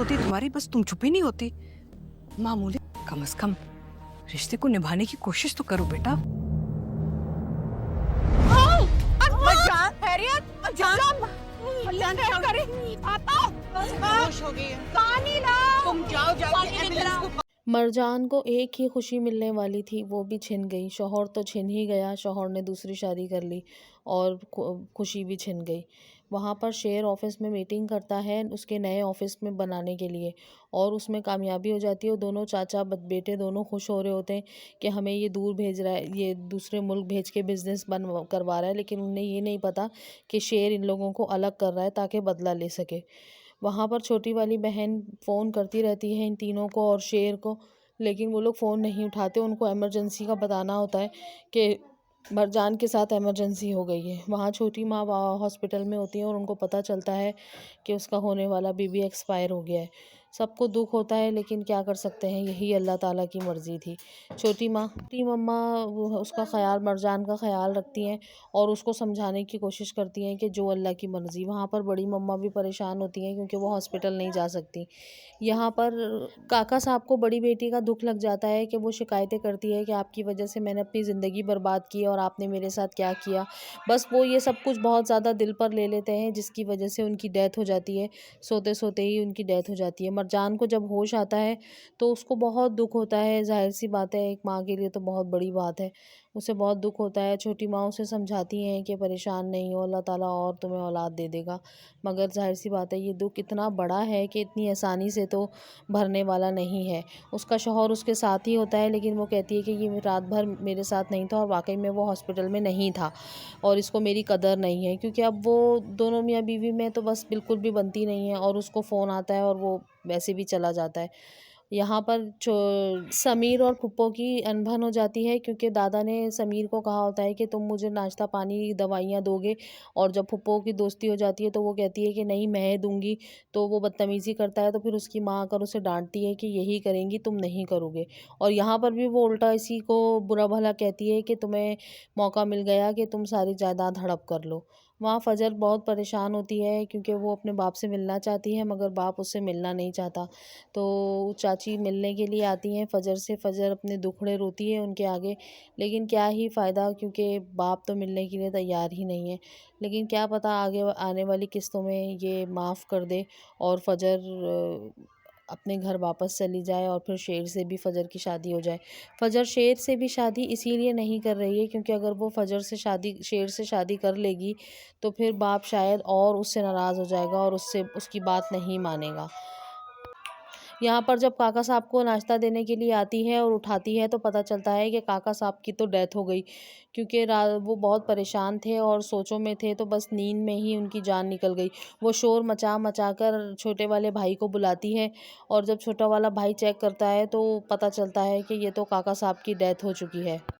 होती तुम्हारी, बस तुम चुप ही नहीं होती। मामूली, कम से कम रिश्ते को निभाने की कोशिश तो करो बेटा। मरजान को एक ही खुशी मिलने वाली थी, वो भी छिन गई। शौहर तो छिन ही गया, शौहर ने दूसरी शादी कर ली और खुशी भी छिन गई। वहाँ पर शेर ऑफिस में मीटिंग करता है उसके नए ऑफिस में बनाने के लिए, और उसमें कामयाबी हो जाती है। और दोनों चाचा बेटे दोनों खुश हो रहे होते हैं कि हमें ये दूर भेज रहा है, ये दूसरे मुल्क भेज के बिजनेस करवा रहा है, लेकिन उन्हें ये नहीं पता कि शेर इन लोगों को अलग कर रहा है ताकि बदला ले सके। वहाँ पर छोटी वाली बहन फ़ोन करती रहती है इन तीनों को और शेर को, लेकिन वो लोग फ़ोन नहीं उठाते। उनको इमरजेंसी का बताना होता है कि मरजान के साथ इमरजेंसी हो गई है। वहाँ छोटी माँ हॉस्पिटल में होती है और उनको पता चलता है कि उसका होने वाला बीबी एक्सपायर हो गया है। सबको दुख होता है, लेकिन क्या कर सकते हैं, यही अल्लाह ताला की मर्ज़ी थी। छोटी मम्मा उसका ख़्याल, मरजान का ख़्याल रखती हैं और उसको समझाने की कोशिश करती हैं कि जो अल्लाह की मर्ज़ी। वहाँ पर बड़ी मम्मा भी परेशान होती हैं क्योंकि वो हॉस्पिटल नहीं जा सकती। यहाँ पर काका साहब को बड़ी बेटी का दुख लग जाता है कि वो शिकायतें करती है कि आपकी वजह से मैंने अपनी ज़िंदगी बर्बाद की और आपने मेरे साथ क्या किया। बस वो ये सब कुछ बहुत ज़्यादा दिल पर ले लेते हैं, जिसकी वजह से उनकी डेथ हो जाती है। सोते सोते ही उनकी डेथ हो जाती है। मरजान को जब होश आता है तो उसको बहुत दुख होता है। ज़ाहिर सी बात है, एक माँ के लिए तो बहुत बड़ी बात है। उसे बहुत दुख होता है। छोटी माँ उसे समझाती हैं कि परेशान नहीं हो, अल्लाह ताला और तुम्हें औलाद दे देगा। मगर ज़ाहिर सी बात है, ये दुख इतना बड़ा है कि इतनी आसानी से तो भरने वाला नहीं है। उसका शौहर उसके साथ ही होता है, लेकिन वो कहती है कि ये रात भर मेरे साथ नहीं था और वाकई में वो हॉस्पिटल में नहीं था और इसको मेरी कदर नहीं है, क्योंकि अब वो दोनों मियाँ बीवी में तो बस बिल्कुल भी बनती नहीं है और उसको फ़ोन आता है और वो वैसे भी चला जाता है। यहाँ पर समीर और फुप्पो की अनबन हो जाती है, क्योंकि दादा ने समीर को कहा होता है कि तुम मुझे नाश्ता पानी दवाइयाँ दोगे, और जब फुप्पो की दोस्ती हो जाती है तो वो कहती है कि नहीं मैं दूंगी, तो वो बदतमीज़ी करता है। तो फिर उसकी माँ आकर उसे डांटती है कि यही करेंगी, तुम नहीं करोगे। और यहाँ पर भी वो उल्टा इसी को बुरा भला कहती है कि तुम्हें मौका मिल गया कि तुम सारी जायदाद हड़प कर लो। वहाँ फजर बहुत परेशान होती है क्योंकि वो अपने बाप से मिलना चाहती है, मगर बाप उससे मिलना नहीं चाहता। तो चाची मिलने के लिए आती हैं फजर से। फजर अपने दुखड़े रोती है उनके आगे, लेकिन क्या ही फ़ायदा, क्योंकि बाप तो मिलने के लिए तैयार ही नहीं है। लेकिन क्या पता आगे आने वाली किस्तों में ये माफ़ कर दे और फजर अपने घर वापस चली जाए और फिर शेर से भी फजर की शादी हो जाए। फजर शेर से भी शादी इसीलिए नहीं कर रही है क्योंकि अगर वो शेर से शादी कर लेगी तो फिर बाप शायद और उससे नाराज़ हो जाएगा और उसकी बात नहीं मानेगा। यहाँ पर जब काका साहब को नाश्ता देने के लिए आती है और उठाती है तो पता चलता है कि काका साहब की तो डेथ हो गई, क्योंकि वो बहुत परेशान थे और सोचों में थे, तो बस नींद में ही उनकी जान निकल गई। वो शोर मचा मचा कर छोटे वाले भाई को बुलाती है, और जब छोटा वाला भाई चेक करता है तो पता चलता है कि ये तो काका साहब की डेथ हो चुकी है।